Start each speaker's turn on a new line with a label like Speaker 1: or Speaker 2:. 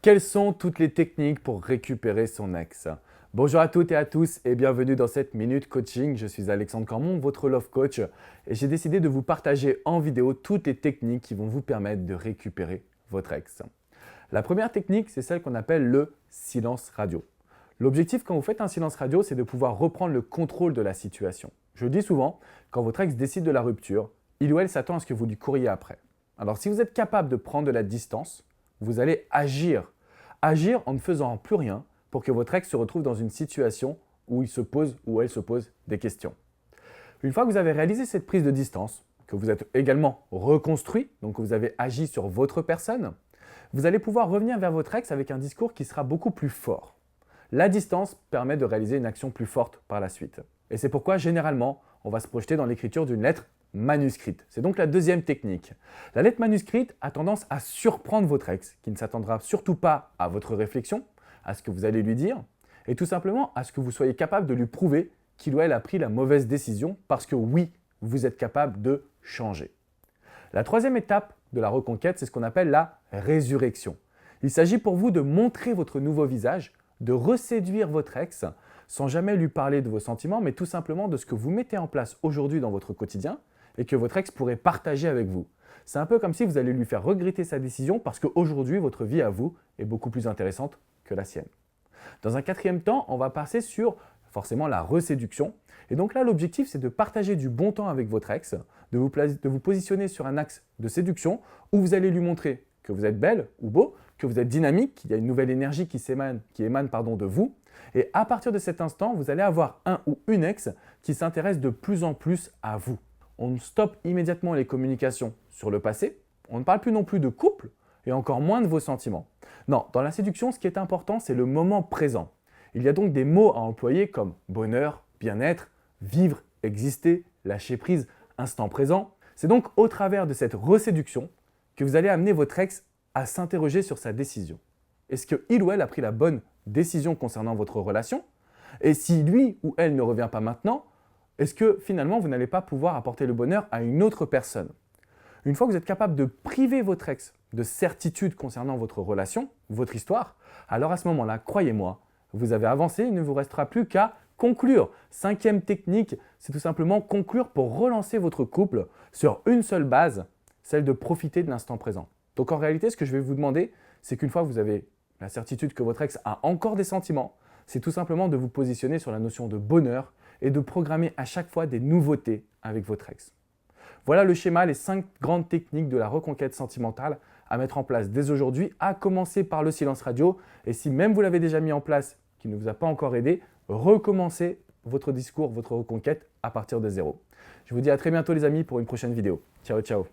Speaker 1: Quelles sont toutes les techniques pour récupérer son ex? Bonjour à toutes et à tous et bienvenue dans cette Minute Coaching. Je suis Alexandre Cormon, votre Love Coach et j'ai décidé de vous partager en vidéo toutes les techniques qui vont vous permettre de récupérer votre ex. La première technique, c'est celle qu'on appelle le silence radio. L'objectif quand vous faites un silence radio, c'est de pouvoir reprendre le contrôle de la situation. Je le dis souvent, quand votre ex décide de la rupture, il ou elle s'attend à ce que vous lui couriez après. Alors si vous êtes capable de prendre de la distance, vous allez agir. Agir en ne faisant plus rien pour que votre ex se retrouve dans une situation où il se pose ou elle se pose des questions. Une fois que vous avez réalisé cette prise de distance, que vous êtes également reconstruit, donc que vous avez agi sur votre personne, vous allez pouvoir revenir vers votre ex avec un discours qui sera beaucoup plus fort. La distance permet de réaliser une action plus forte par la suite. Et c'est pourquoi généralement, on va se projeter dans l'écriture d'une lettre manuscrite. C'est donc la deuxième technique. La lettre manuscrite a tendance à surprendre votre ex, qui ne s'attendra surtout pas à votre réflexion, à ce que vous allez lui dire, et tout simplement à ce que vous soyez capable de lui prouver qu'il ou elle a pris la mauvaise décision, parce que oui, vous êtes capable de changer. La troisième étape de la reconquête, c'est ce qu'on appelle la résurrection. Il s'agit pour vous de montrer votre nouveau visage, de reséduire votre ex, sans jamais lui parler de vos sentiments, mais tout simplement de ce que vous mettez en place aujourd'hui dans votre quotidien, et que votre ex pourrait partager avec vous. C'est un peu comme si vous allez lui faire regretter sa décision parce qu'aujourd'hui, votre vie à vous est beaucoup plus intéressante que la sienne. Dans un quatrième temps, on va passer sur forcément la reséduction. Et donc là, l'objectif, c'est de partager du bon temps avec votre ex, de vous positionner sur un axe de séduction où vous allez lui montrer que vous êtes belle ou beau, que vous êtes dynamique, qu'il y a une nouvelle énergie qui émane de vous. Et à partir de cet instant, vous allez avoir un ou une ex qui s'intéresse de plus en plus à vous. On stoppe immédiatement les communications sur le passé, on ne parle plus non plus de couple et encore moins de vos sentiments. Non, dans la séduction, ce qui est important, c'est le moment présent. Il y a donc des mots à employer comme bonheur, bien-être, vivre, exister, lâcher prise, instant présent. C'est donc au travers de cette reséduction que vous allez amener votre ex à s'interroger sur sa décision. Est-ce qu'il ou elle a pris la bonne décision concernant votre relation? Et si lui ou elle ne revient pas maintenant, est-ce que finalement vous n'allez pas pouvoir apporter le bonheur à une autre personne? Une fois que vous êtes capable de priver votre ex de certitude concernant votre relation, votre histoire, alors à ce moment-là, croyez-moi, vous avez avancé, il ne vous restera plus qu'à conclure. Cinquième technique, c'est tout simplement conclure pour relancer votre couple sur une seule base, celle de profiter de l'instant présent. Donc en réalité, ce que je vais vous demander, c'est qu'une fois que vous avez la certitude que votre ex a encore des sentiments, c'est tout simplement de vous positionner sur la notion de bonheur et de programmer à chaque fois des nouveautés avec votre ex. Voilà le schéma, les 5 grandes techniques de la reconquête sentimentale à mettre en place dès aujourd'hui, à commencer par le silence radio. Et si même vous l'avez déjà mis en place, qui ne vous a pas encore aidé, recommencez votre discours, votre reconquête à partir de zéro. Je vous dis à très bientôt les amis pour une prochaine vidéo. Ciao, ciao.